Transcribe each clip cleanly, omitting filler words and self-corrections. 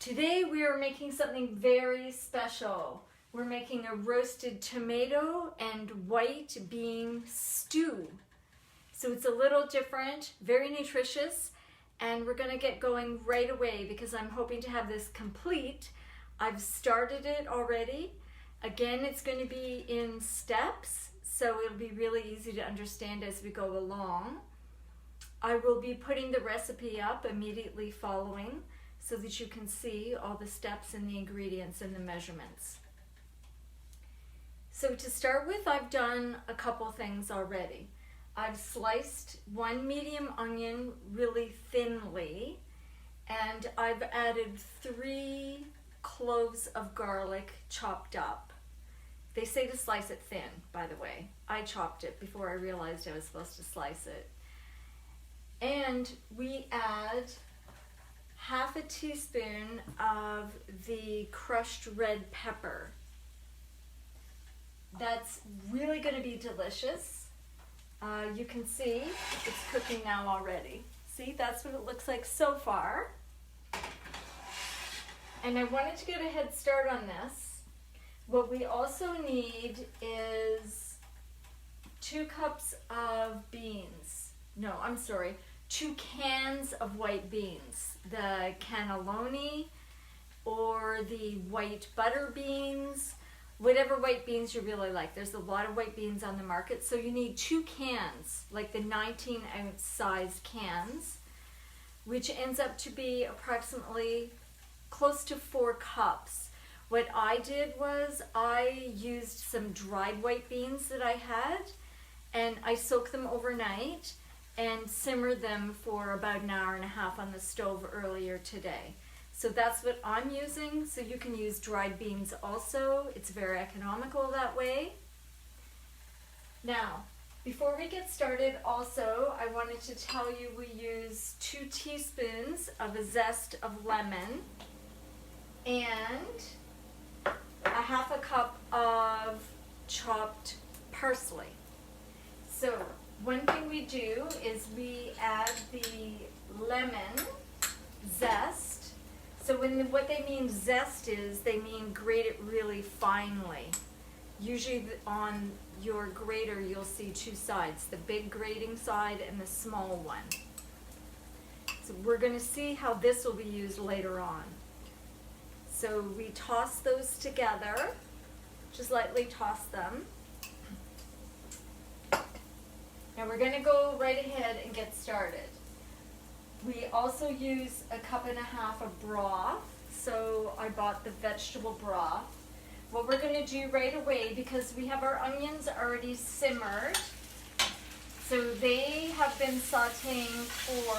Today we are making something very special. We're making a roasted tomato and white bean stew. So it's a little different, very nutritious, and we're gonna get going right away because I'm hoping to have this complete. I've started it already. Again, it's going to be in steps, so it'll be really easy to understand as we go along. I will be putting the recipe up immediately following so that you can see all the steps and the ingredients and the measurements. So to start with, I've done a couple things already. I've sliced one medium onion really thinly, and I've added 3 cloves of garlic chopped up. They say to slice it thin, by the way. I chopped it before I realized I was supposed to slice it. And we add half a teaspoon of the crushed red pepper. That's really going to be delicious. You can see it's cooking now already. See, that's what it looks like so far. And I wanted to get a head start on this. What we also need is 2 cups of beans. No, I'm sorry, 2 cans of white beans. The cannellini or the white butter beans, whatever white beans you really like. There's a lot of white beans on the market, so you need 2 cans, like the 19-ounce size cans, which ends up to be approximately close to 4 cups. What I did was I used some dried white beans that I had, and I soaked them overnight and simmered them for about an hour and a half on the stove earlier today. So that's what I'm using. So you can use dried beans also. It's very economical that way. Now, before we get started also, I wanted to tell you we use 2 teaspoons of a zest of lemon and a half a cup of chopped parsley. So one thing we do is we add the lemon zest. So what they mean zest is, they mean grate it really finely. Usually on your grater you'll see 2 sides, the big grating side and the small one. So we're going to see how this will be used later on. So we toss those together, just lightly toss them. Now we're going to go right ahead and get started. We also use a cup and a half of broth, so I bought the vegetable broth. What we're going to do right away, because we have our onions already simmered, so they have been sauteing for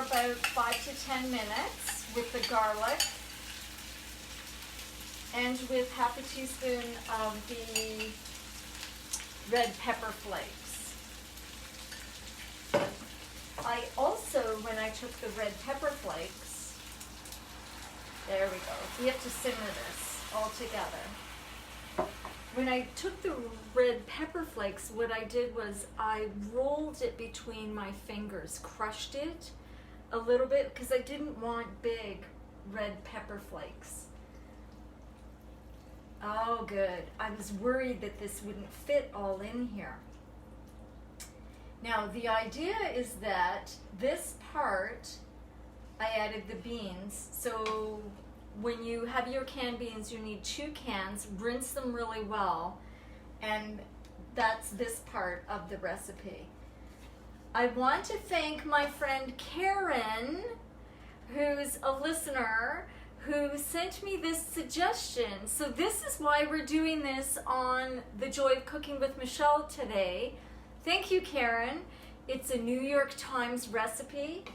about 5 to 10 minutes with the garlic and with half a teaspoon of the red pepper flakes. I also, when I took the red pepper flakes, there we go, we have to simmer this all together. When I took the red pepper flakes, what I did was I rolled it between my fingers, crushed it a little bit because I didn't want big red pepper flakes. Oh, good. I was worried that this wouldn't fit all in here. Now, the idea is that this part, I added the beans. So when you have your canned beans, you need 2 cans, rinse them really well, and that's this part of the recipe. I want to thank my friend Karen, who's a listener, who sent me this suggestion. So this is why we're doing this on The Joy of Cooking with Michelle today. Thank you, Karen. It's a New York Times recipe,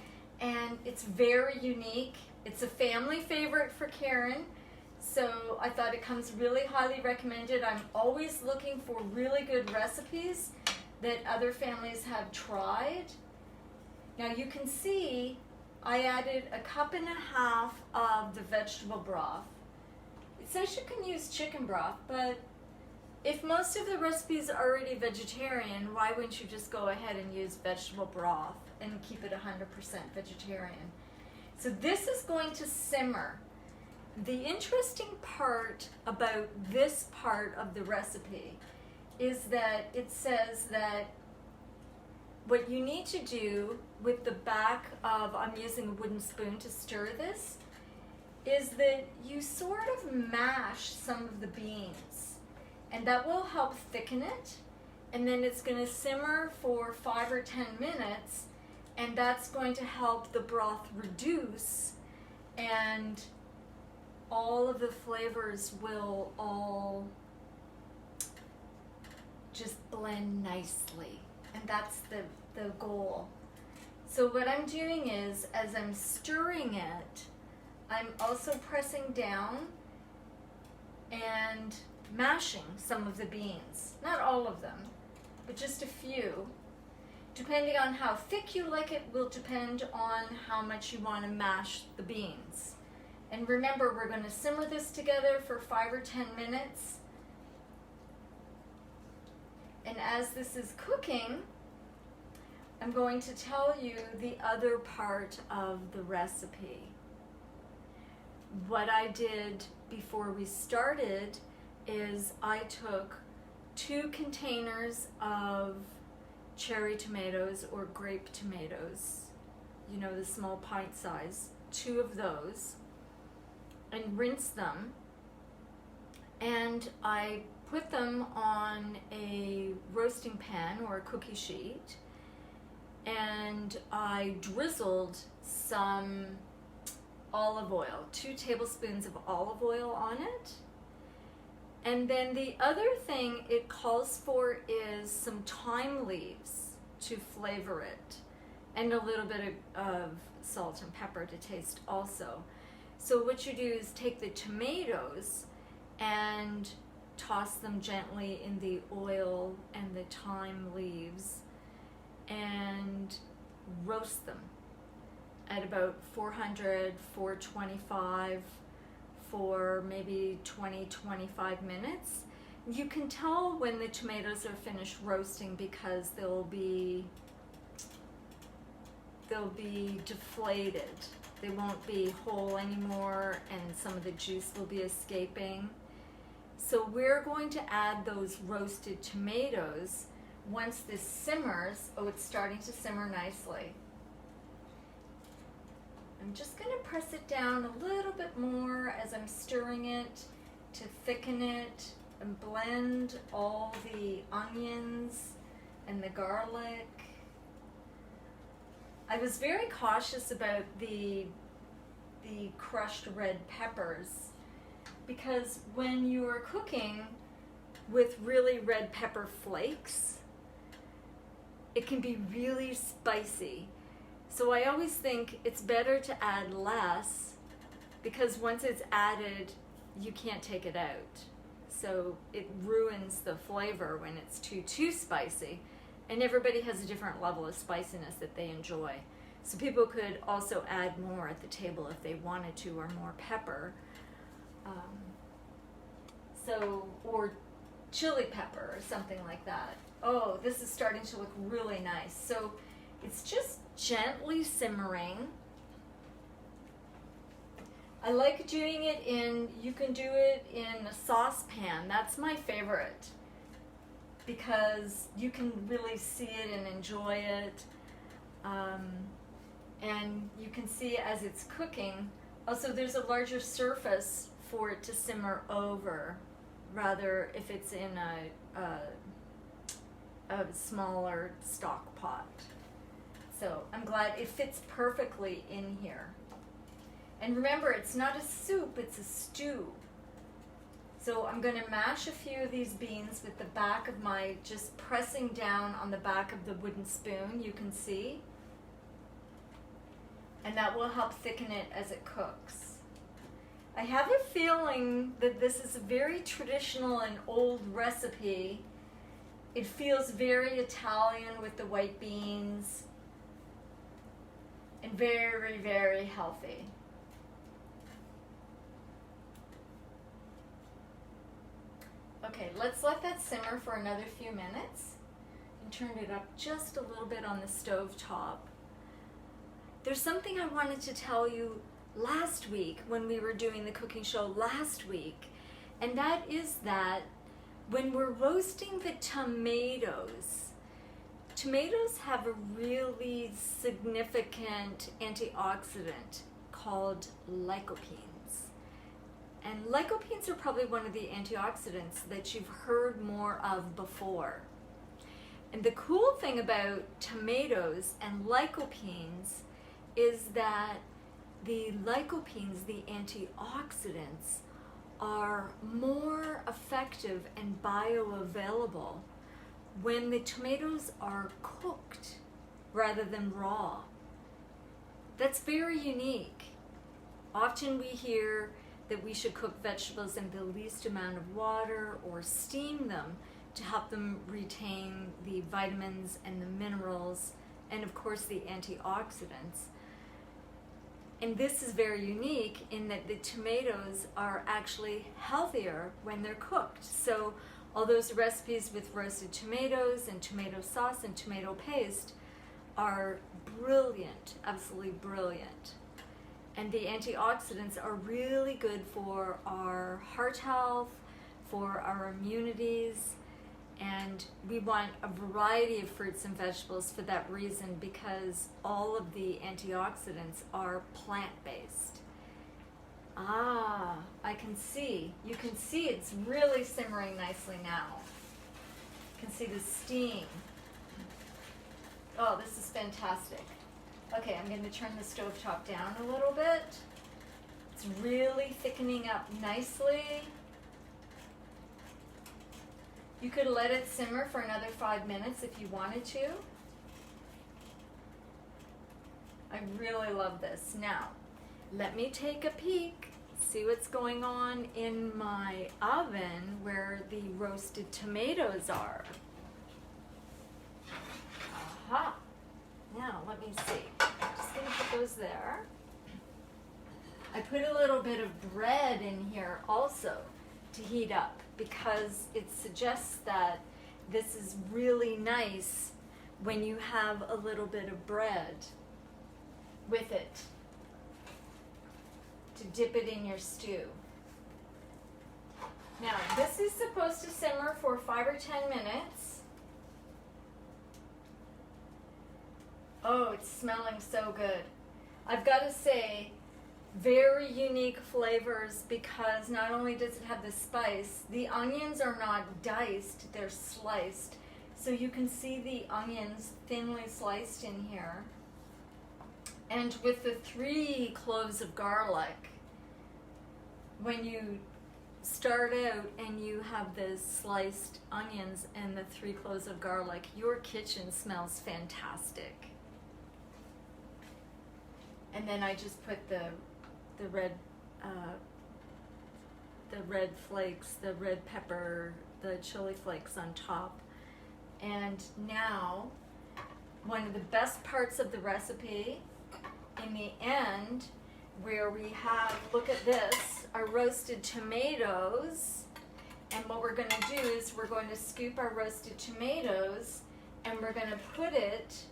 and it's very unique. It's a family favorite for Karen, so I thought it comes really highly recommended. I'm always looking for really good recipes that other families have tried. Now you can see I added a cup and a half of the vegetable broth. It says you can use chicken broth, but If most of the recipe is already vegetarian, why wouldn't you just go ahead and use vegetable broth and keep it 100% vegetarian? So this is going to simmer. The interesting part about this part of the recipe is that it says that what you need to do with the back of, I'm using a wooden spoon to stir this, is that you sort of mash some of the beans, and that will help thicken it, and then it's going to simmer for 5 or 10 minutes, and that's going to help the broth reduce, and all of the flavors will all just blend nicely, and that's the goal. So what I'm doing is, as I'm stirring it, I'm also pressing down and mashing some of the beans. Not all of them, but just a few. Depending on how thick you like it will depend on how much you want to mash the beans. And remember, we're going to simmer this together for 5 or 10 minutes. And as this is cooking, I'm going to tell you the other part of the recipe. What I did before we started is I took 2 containers of cherry tomatoes or grape tomatoes, you know, the small pint size, 2 of those, and rinsed them, and I put them on a roasting pan or a cookie sheet, and I drizzled some olive oil, 2 tablespoons of olive oil on it. And then the other thing it calls for is some thyme leaves to flavor it, and a little bit of salt and pepper to taste also. So what you do is take the tomatoes and toss them gently in the oil and the thyme leaves and roast them at about 400, 425 for maybe 20-25 minutes. You can tell when the tomatoes are finished roasting because they'll be deflated. They won't be whole anymore, and some of the juice will be escaping. So we're going to add those roasted tomatoes once this simmers. Oh, it's starting to simmer nicely. I'm just going to press it down a little bit more as I'm stirring it to thicken it and blend all the onions and the garlic. I was very cautious about the crushed red peppers because when you are cooking with really red pepper flakes, it can be really spicy. So I always think it's better to add less because once it's added, you can't take it out. So it ruins the flavor when it's too spicy. And everybody has a different level of spiciness that they enjoy. So people could also add more at the table if they wanted to, or more pepper. Or chili pepper or something like that. Oh, this is starting to look really nice. So it's just gently simmering. I like doing it you can do it in a saucepan. That's my favorite because you can really see it and enjoy it. And you can see as it's cooking. Also, there's a larger surface for it to simmer over, rather if it's in a smaller stock pot. So I'm glad it fits perfectly in here. And remember, it's not a soup, it's a stew. So I'm going to mash a few of these beans with the back of just pressing down on the back of the wooden spoon, you can see. And that will help thicken it as it cooks. I have a feeling that this is a very traditional and old recipe. It feels very Italian with the white beans and very, very healthy. Okay, let's let that simmer for another few minutes and turn it up just a little bit on the stove top. There's something I wanted to tell you last week when we were doing the cooking show last week, and that is that when we're roasting the tomatoes, tomatoes have a really significant antioxidant called lycopenes. And lycopenes are probably one of the antioxidants that you've heard more of before. And the cool thing about tomatoes and lycopenes is that the lycopenes, the antioxidants, are more effective and bioavailable when the tomatoes are cooked rather than raw. That's very unique. Often we hear that we should cook vegetables in the least amount of water or steam them to help them retain the vitamins and the minerals and of course the antioxidants. And this is very unique in that the tomatoes are actually healthier when they're cooked. So all those recipes with roasted tomatoes and tomato sauce and tomato paste are brilliant, absolutely brilliant. And the antioxidants are really good for our heart health, for our immunities, and we want a variety of fruits and vegetables for that reason because all of the antioxidants are plant-based. Ah, I can see. You can see it's really simmering nicely now. You can see the steam. Oh, this is fantastic. Okay, I'm going to turn the stovetop down a little bit. It's really thickening up nicely. You could let it simmer for another 5 minutes if you wanted to. I really love this. Now, let me take a peek, see what's going on in my oven where the roasted tomatoes are. Aha! Now, let me see. I'm just going to put those there. I put a little bit of bread in here also to heat up because it suggests that this is really nice when you have a little bit of bread with it to dip it in your stew. Now, this is supposed to simmer for 5 or 10 minutes. Oh, it's smelling so good. I've got to say, very unique flavors because not only does it have the spice, the onions are not diced, they're sliced. So you can see the onions thinly sliced in here. And with the 3 cloves of garlic, when you start out and you have the sliced onions and the 3 cloves of garlic, your kitchen smells fantastic. And then I just put the red flakes, the red pepper, the chili flakes on top. And now, one of the best parts of the recipe, in the end, where we have, look at this, our roasted tomatoes. And what we're going to do is we're going to scoop our roasted tomatoes and we're going to put it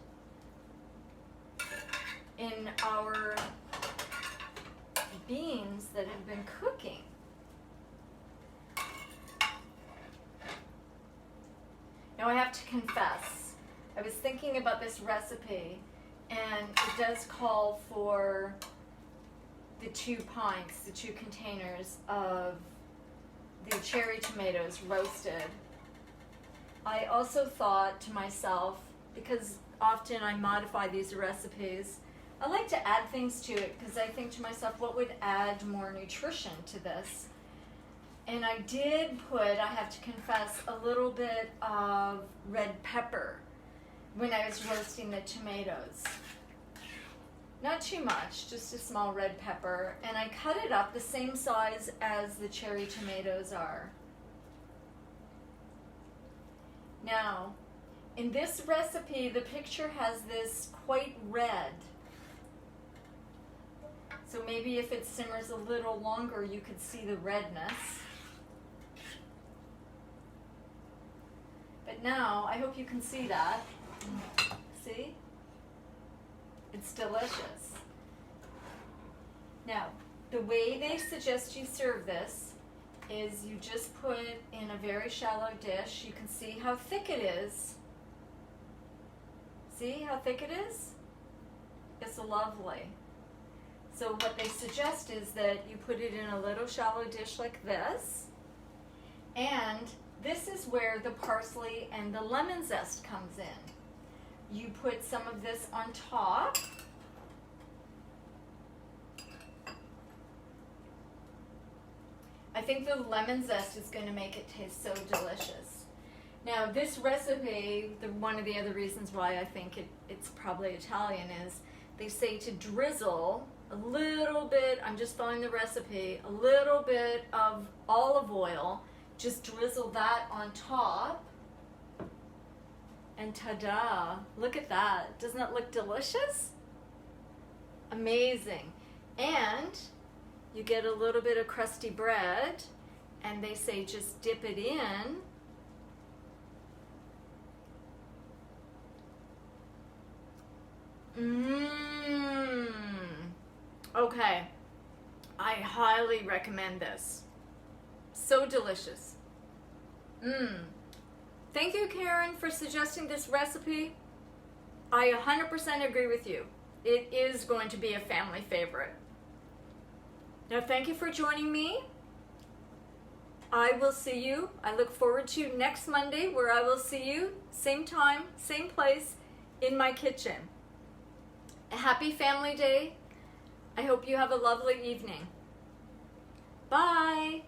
in our beans that have been cooking. Now I have to confess, I was thinking about this recipe and it does call for the 2 pints, the 2 containers of the cherry tomatoes roasted. I also thought to myself, because often I modify these recipes, I like to add things to it because I think to myself, what would add more nutrition to this? And I did put, I have to confess, a little bit of red pepper when I was roasting the tomatoes. Not too much, just a small red pepper. And I cut it up the same size as the cherry tomatoes are. Now, in this recipe, the picture has this quite red. So maybe if it simmers a little longer, you could see the redness. it now. I hope you can see that. See? It's delicious. Now, the way they suggest you serve this is you just put it in a very shallow dish. You can see how thick it is. See how thick it is? It's lovely. So what they suggest is that you put it in a little shallow dish like this, and this is where the parsley and the lemon zest comes in. You put some of this on top. I think the lemon zest is going to make it taste so delicious. Now this recipe, one of the other reasons why I think it's probably Italian is they say to drizzle a little bit, I'm just following the recipe, a little bit of olive oil, just drizzle that on top, and ta-da, look at that. Doesn't that look delicious? Amazing. And you get a little bit of crusty bread, and they say just dip it in. Okay, I highly recommend this. So delicious. Thank you, Karen, for suggesting this recipe. I 100% agree with you. It is going to be a family favorite. Now, thank you for joining me. I will see you. I look forward to next Monday, where I will see you, same time, same place, in my kitchen. A happy family day. I hope you have a lovely evening. Bye.